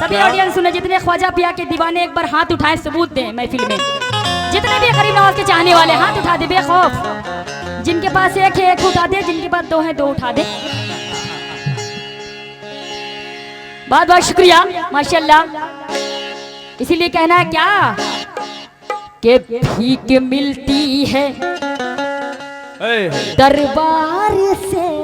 सभी ऑडियंस सुने, जितने ख्वाजा पिया के दीवाने एक बार हाथ उठाएं, सबूत दें महफिल में। जितने भी गरीब नवाज के चाहने वाले हाथ उठा दे बेखौफ। जिनके पास एक है एक उठा दे, जिनके पास दो है दो उठा दे। बहुत बहुत शुक्रिया माशाल्लाह। इसीलिए कहना है क्या कि भीख मिलती है दरबार से,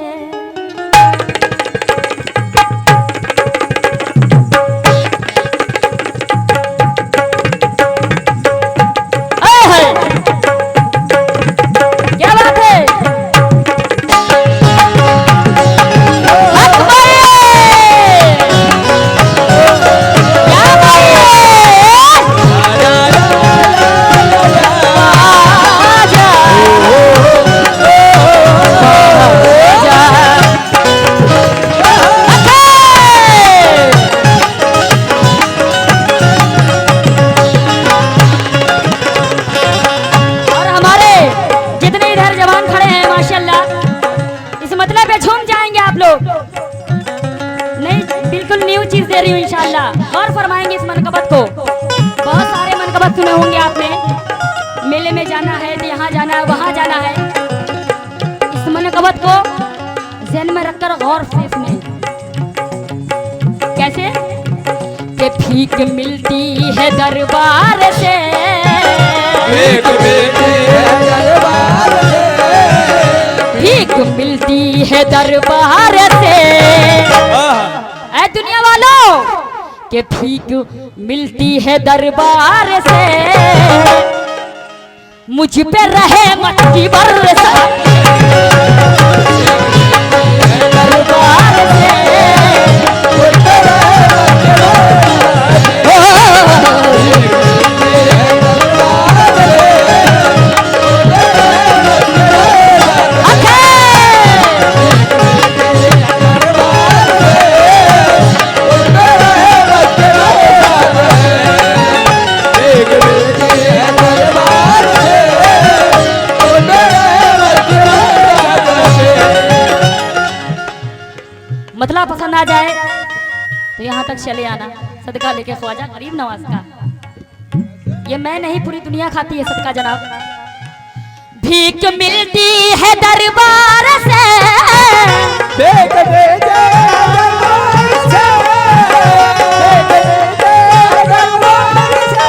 इंशाल्लाह और फरमाएंगे इस मनकबत को। बहुत सारे मनकबत सुने होंगे आपने, मेले में जाना है, यहाँ जाना है, वहाँ जाना है। इस मनकबत को ज़हन में रखकर गौर से सुने। कैसे कि भीख मिलती है दरबार से, भीख मिलती है दरबार से, भीख मिलती है दरबार से। ऐ दुनिया वालों के भीख मिलती है दरबार से, मुझ पे रहमत की बरसात दरबार से, मतलब पसंद आ जाए तो यहाँ तक चले आना। सदका लेके ख्वाजा गरीब नवाज का, ये मैं नहीं पूरी दुनिया खाती है सदका जनाब। भीख मिलती है दरबार से, भीख मिलती है दरबार से,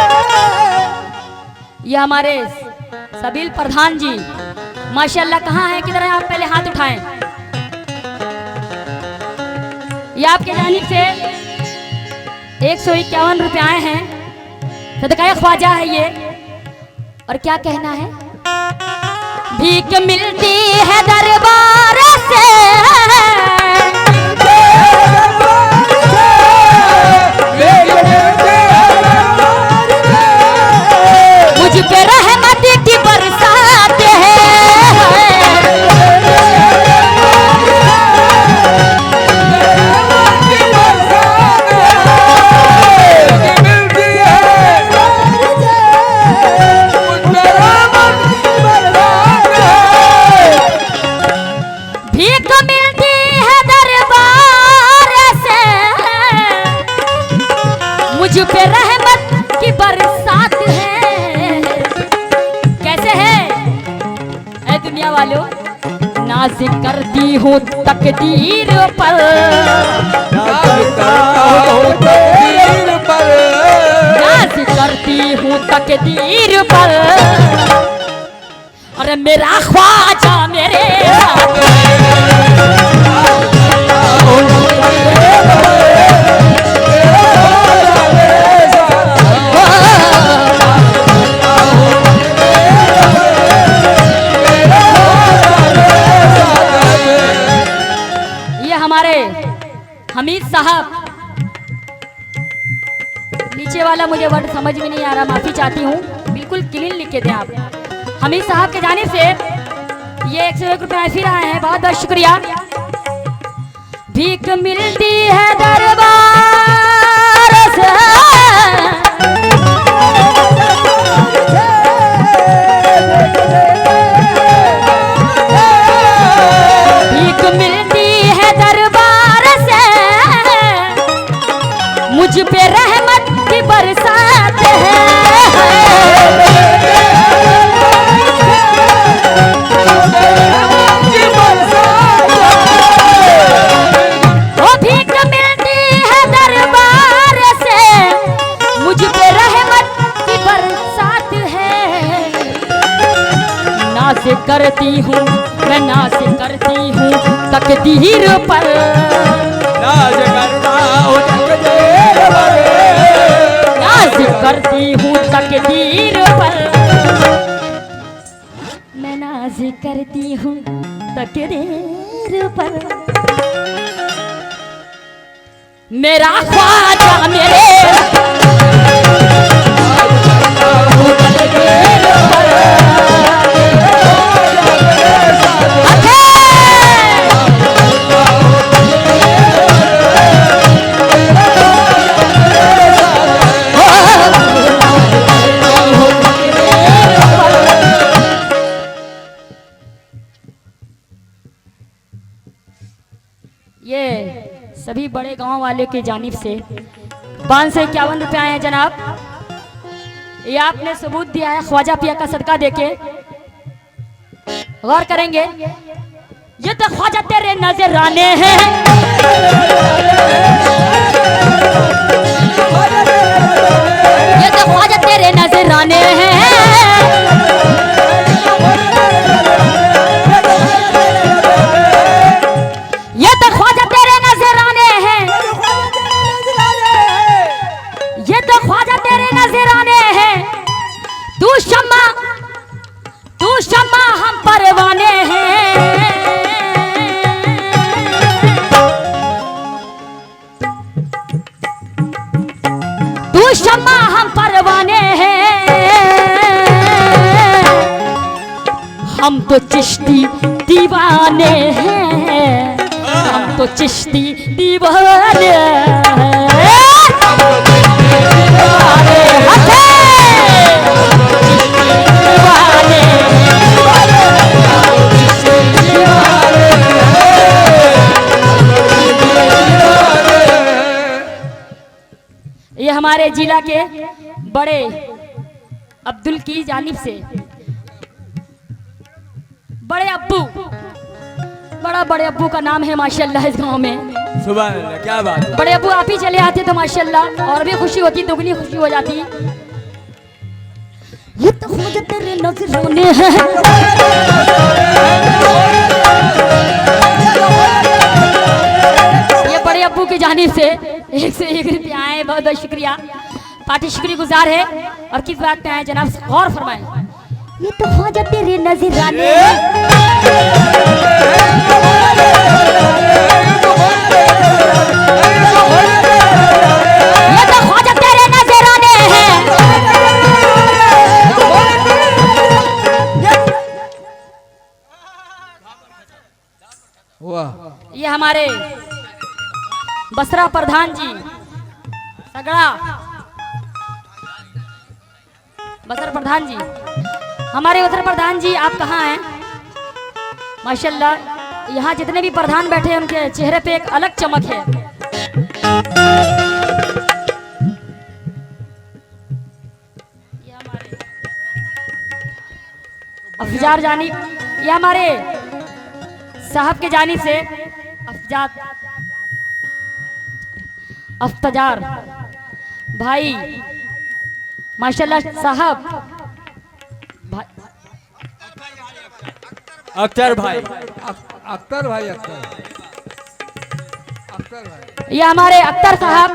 ये हमारे सबील प्रधान जी माशाल्लाह कहाँ हैं, किधर हैं आप? पहले हाथ उठाएं। ये आपके जानिब से 151 रुपए आए हैं, सदका ख्वाजा है ये। और क्या कहना है? भीख मिलती है दरबार से, मुझ पे रहमत की बरसात है, मुझ पे रहमत की बरसात है। कैसे है ऐ दुनिया वालों? नाज करती हूँ तकदीर पर, नाज करती हूँ तकदीर पर, अरे मेरा ख्वाजा मेरे हमीद साहब। नीचे वाला मुझे वर्ड समझ में नहीं आ रहा, माफी चाहती हूँ, बिल्कुल क्लीन लिख के दें आप। हमीद साहब के जानिब से ये 101 रुपए फिर आए हैं, बहुत बहुत शुक्रिया। भीख मिलती है दरबार से, भीख मिलती है दरबार से, मुझ मुझ पे रहमत की बरसात है। वो भीख मिलती है दरबार से, मुझ पे रहमत की बरसात है। नाज़ करती हूँ मैं, नाज़ करती हूँ तकदीर पर, नाज़ करता हूँ तकदीर पर, नाज़ करती हूँ तकदीर पर, मैं नाज़ करती हूँ तकदीर पर। मेरा ख्वाजा मेरे ये सभी बड़े गांव वाले की जानिब से 551 रुपये आए हैं जनाब। ये आपने सबूत दिया है ख्वाजा पिया का सदका देके। गौर करेंगे, ये तो ख्वाजा तेरे नजराने हैं, ये तो ख्वाजा तेरे नजराने हैं, ये तो ख्वाजा तेरे नजराने हैं, ये तो ख्वाजा तेरे नजराने हैं। तू शम्मा हम परवाने हैं। तू शम्मा हम परवाने हैं। हम तो चिश्ती दीवाने हैं, हम तो चिश्ती दीवाने हैं। ये हमारे जिला के बड़े अब्दुल की जानिब से बड़े अब्बू, बड़े अब्बू का नाम है माशाल्लाह इस गांव में। सुभान अल्लाह, क्या बात है। बड़े अब्बू आप ही चले आते तो माशाल्लाह और भी खुशी होती, दुगनी खुशी हो जाती। ये तो ख्वाजा तेरे नजराने हैं, ये बड़े अब्बू की जानिब से 1 से 1 रुपया आए। बहुत बहुत शुक्रिया, पार्टी शुक्रगुजार है। और किस बात पे आए जनाब, गौर फरमाएं। ये तो ख्वाजा तेरे नजराने हैं, ये तो ख्वाजा तेरे नजराने हैं। वाह, ये हमारे बसरा प्रधान जी सगड़ा, बसर प्रधान जी, हमारे बसर प्रधान जी आप कहाँ हैं? माशाल्लाह यहाँ जितने भी प्रधान बैठे हैं उनके चेहरे पे एक अलग चमक है। ये हमारे अफजार जानिब, ये हमारे साहब के जानिब से अफ्तार भाई माशाल्लाह साहब भाई, अख्तर भाई, अख्तर भाई, अख्तर भाई, ये हमारे अख्तर साहब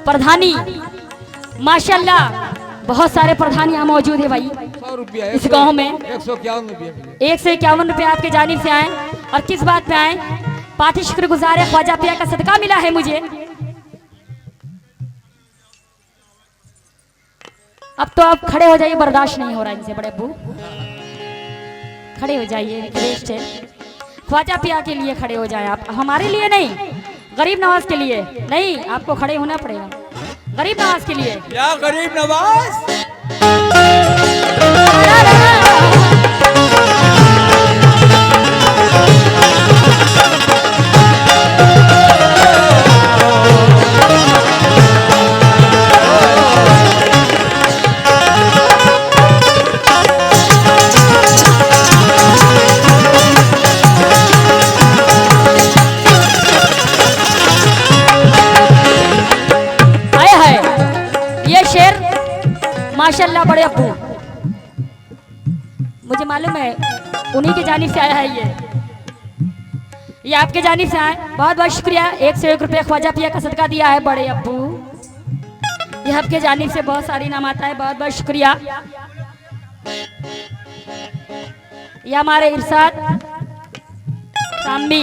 प्रधानी माशाल्लाह। बहुत सारे प्रधान यहाँ मौजूद है भाई 100 रुपया इस गांव में। 151 रुपया मिले। 151 रुपये आपके जानिब से आए। और किस बात पे आए? पार्टी शुक्रगुजार है, ख्वाजा पिया का सदका मिला है मुझे। अब तो आप खड़े हो जाइए, बर्दाश्त नहीं हो रहा इनसे। बड़े अब्बू खड़े हो जाइए, रिक्वेस्ट है। ख्वाजा पिया के लिए खड़े हो जाए आप, हमारे लिए नहीं, गरीब नवाज के लिए नहीं, आपको खड़े होना पड़ेगा गरीब नवाज के लिए। क्या गरीब नवाज? माशाल्लाह बड़े अब्बू, मुझे मालूम है उन्हीं की जानिब से आया है ये आपके जानिब से आए, बहुत बहुत शुक्रिया। 101 रुपये ख्वाजा पिया का सदका दिया है बड़े अब्बू, ये आपके जानिब से बहुत सारी नाम आता है, बहुत बहुत शुक्रिया। ये हमारे इरशाद साम्बी,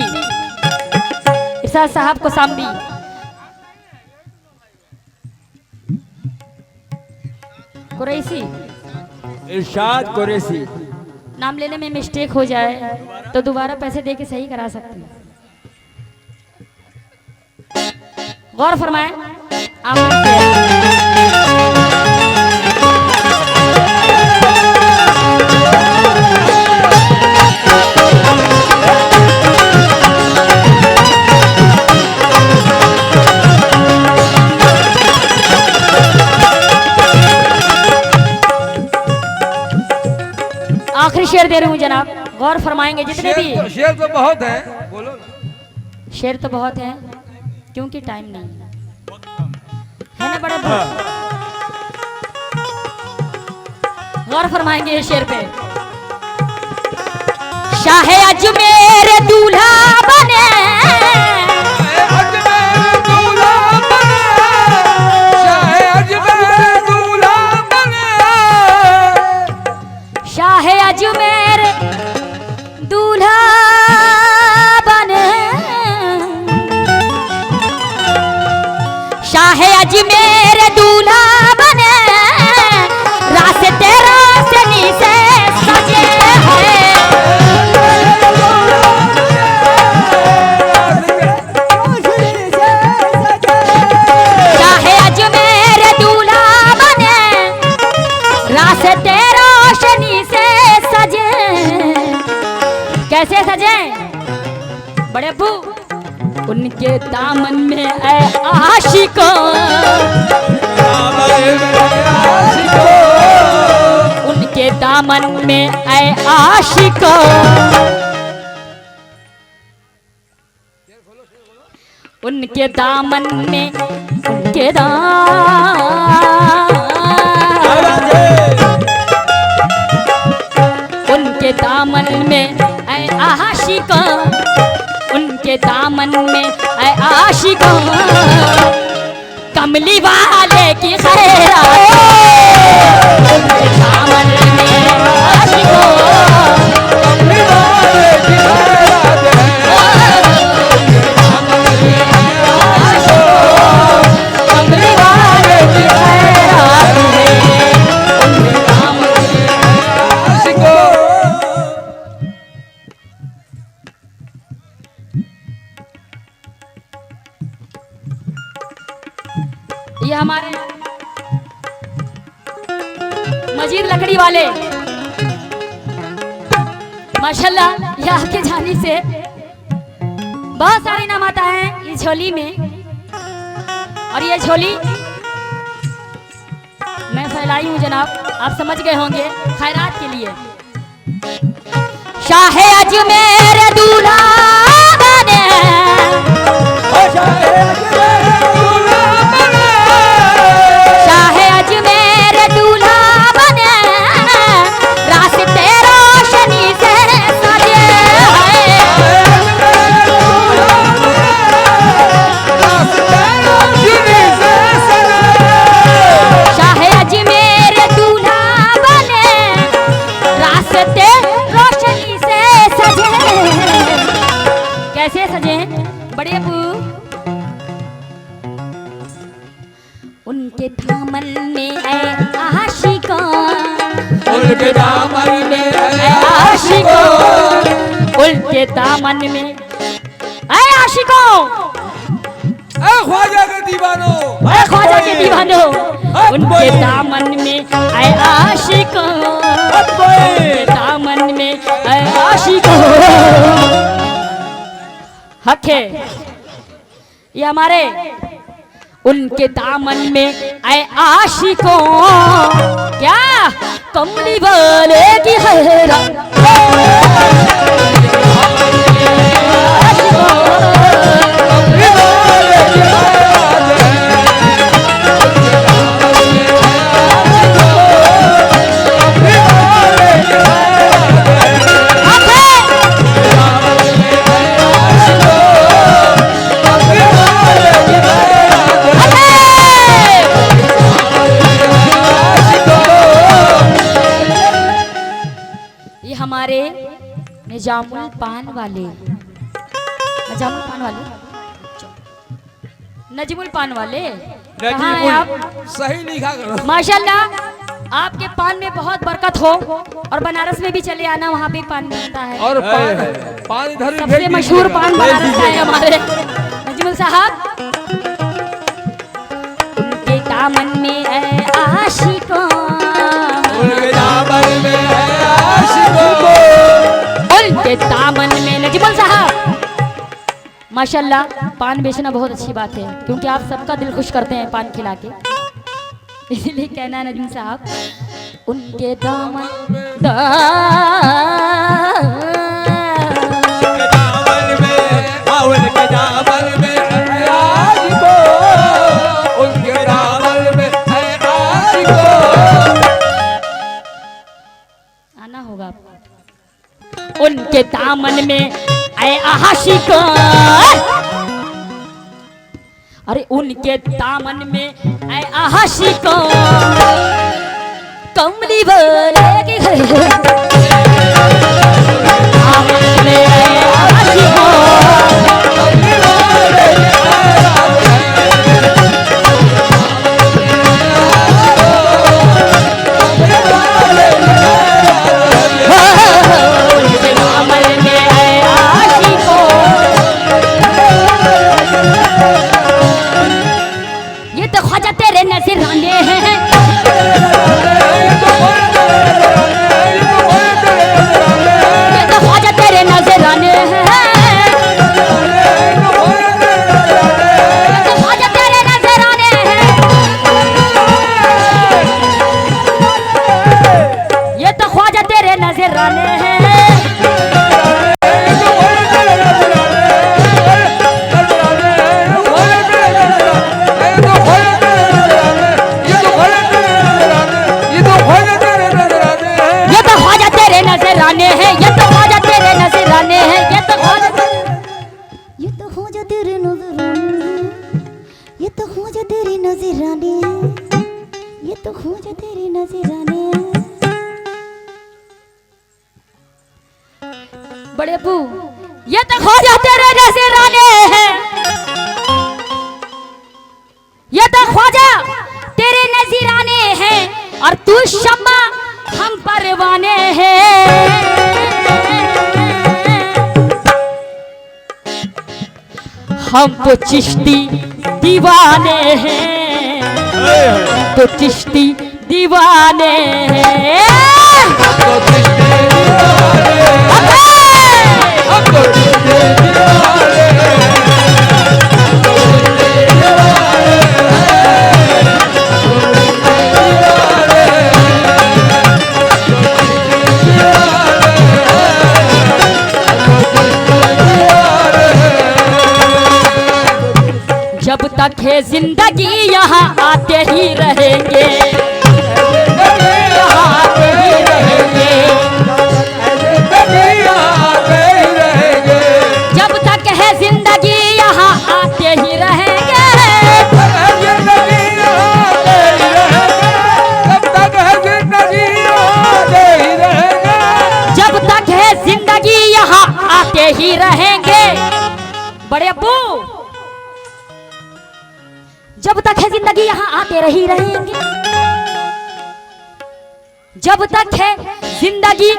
इरशाद साहब को साम्बी, कुरैशी, इरशाद कुरैशी। नाम लेने में मिस्टेक हो जाए तो दोबारा पैसे दे के सही करा सकते हैं। गौर फरमाएं आखिरी शेर दे रही हूँ जनाब, गौर फरमाएंगे। जितने भी शेर तो बहुत है, बोलो ना। शेर तो बहुत है क्योंकि टाइम नहीं है ना बड़े भाई। गौर फरमाएंगे ये शेर पे। शाह अजमेर दूल्हा बने, अजमेर दूल्हा बने, शाह अजमेर दूल्हा बने, शाह अजमेर दूल्हा बने, शाह अजमेर दूल्हा बने, रास्ते रोशनी से सजे हैं, शाह अजमेर दूल्हा बने, रास्ते रोशनी से सजे। कैसे सजे बड़े अब्बू? उनके दामन में ऐ आशिकों, उनके दामन में ऐ आशिकों, उनके दामन में, उनके उनके दामन में ऐ आशिकों, उनके दामन में ऐ आशिकों, कमली वाले की खैरात, उनके दामन में आशिकों, कमली वाले की खैरात है, कमली वाले की खैरात है, उनके दामन में आशिको। ये हमारे मजीद लकड़ी वाले माशाल्लाह, ये आपके जाने से बहुत सारे नाम आता है इस झोली में, और ये झोली मैं फैलाई हूँ जनाब, आप समझ गए होंगे, खैरात के लिए। शाह अजमेर दूल्हा बने, शाह अजमेर दूल्हा बने, रास्ते रोशनी से सजे हैं, शाह अजमेर दूल्हा बने, रास्ते रोशनी से सजे। कैसे सजे बड़े अब्बू? उनके दामन में ऐ आशिकों, उनके दामन में ऐ आशिकों, उनके दामन में ऐ आशिकों, ए ख्वाजा के दीवानो, ऐ ख्वाजा के दीवानो, उनके दामन में ऐ आशिकों, उनके दामन में ऐ आशिकों। हक है ये हमारे, उनके दामन में ऐ आशिकों, क्या कमली वाले की खैरात, निजामुल पान वाले, निजामुल पान वाले, नजमुल पान वाले, कहाँ हैं आप? सही लिखा करो। माशाल्लाह, आपके पान में बहुत बरकत हो और बनारस में भी चले आना, वहाँ भी पान मिलता है। और पान इधर भी सबसे भेज मशहूर दीजिएगा। पान बनारस का है हमारे नजमुल साहब। उनके दामन में है आशिकों, उनके दामन में है आशिकों, उनके दामन में नजमुल साहब। माशाल्लाह, पान बेचना बहुत अच्छी बात है, क्योंकि आप सबका दिल खुश करते हैं पान खिला के, इसलिए कहना है नजमुल साहब, उनके दामन उनके दामन में है आशिकों, उनके दामन में है आशिकों। आना होगा आपको। उनके दामन में ऐ आशिकों, अरे उनके दामन में ऐ आशिकों, कमली बोले कि दामन में ऐ आशिकों, उनके दामन में ऐ आशिकों। ये तो ख्वाजा तेरे नजराने हैं, ये तो ख्वाजा तेरे नजराने हैं, ये तो ख्वाजा तेरे नजराने हैं, ये तो ख्वाजा तेरे नजराने हैं। ये तो ख्वाजा तेरे नजराने हैं, ये तो ख्वाजा तेरे नजराने हैं, ये तो ख्वाजा ये तो ख्वाजा तेरे नजराने हैं, ये तो ख्वाजा तेरे नजराने हैं, ये तो ख्वाजा तेरे नजराने हैं। बड़े अबू, ये तो ख्वाजा तेरे नजराने हैं, ये तो ख्वाजा तेरे नजराने हैं, और तू शम्मा हम परवाने हैं। हम तो चिश्ती दीवाने हैं, तो चिश्ती दीवाने हैं। जब तक है जिंदगी यहाँ आते ही रहेंगे, यहाँ आते ही रहेंगे, जब तक है जिंदगी यहाँ आते ही रहेंगे, जब तक है जिंदगी यहाँ आते ही रहेंगे। बड़े अब्बू, जब तक है जिंदगी यहाँ आते रही रहेंगे, जब तक है जिंदगी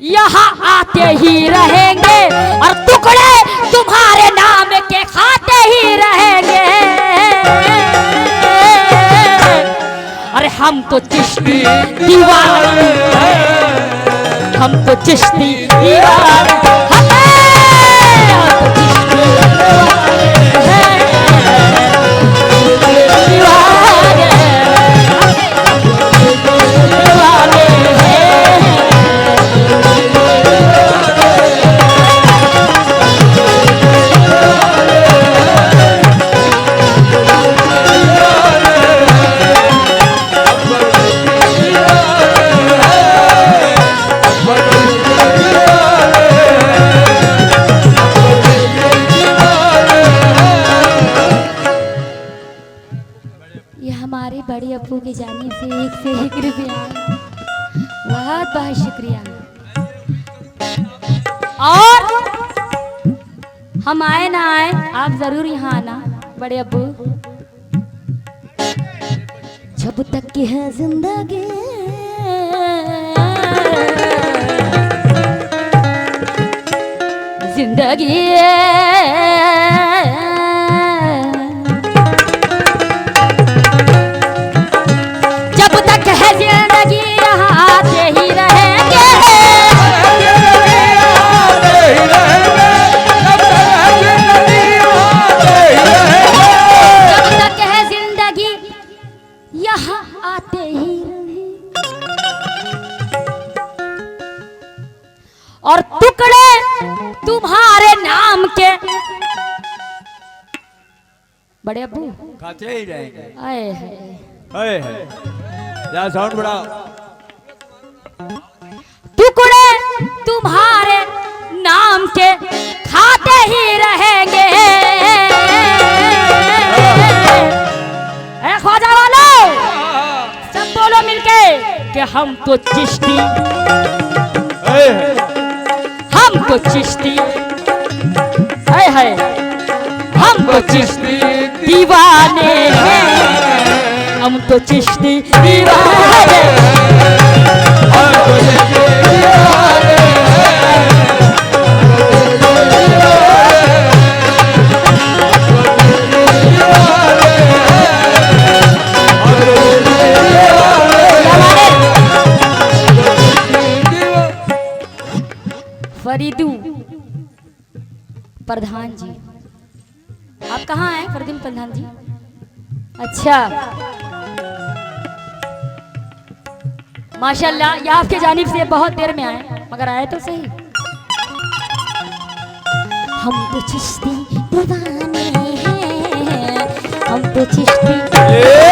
यहाँ आते ही रहेंगे, और टुकड़े तुम्हारे नाम के खाते ही रहेंगे। अरे हम तो चिश्ती दीवाने, हम तो चिश्ती दीवाने, हम तो चिश्ती हमारे बड़े अप्पू की जानिब से एक रुपया, बहुत बहुत शुक्रिया। और हम आए ना आए, आप जरूर यहाँ आना बड़े अब्बू। जब तक की है जिंदगी जिंदगी जब तक है जिंदगी यहाँ आते ही रहेंगे। जब तक है जिंदगी यहाँ आते ही रहेंगे। और टुकड़े तुम्हारे नाम के बड़े अब्बू खाते ही रहेंगे। आए हैं। है या साउंड बढ़ाओ। टुकड़े तुम्हारे नाम के खाते ही रहेंगे। ए ख्वाजा वालों, सब बोलो मिलके कि हम तो चिश्ती, हम तो चिश्ती है, हम तो चिश्ती दीवाने हैं, हम तो चिश्ती दीवाने। फरीदू प्रधान जी, आप कहाँ हैं फरीदू प्रधान जी? अच्छा माशाल्लाह, ये आपके जानिब से बहुत देर में आए, मगर आए तो सही। हम तो चिश्ती दीवाने हैं, हम तो चिश्ती ए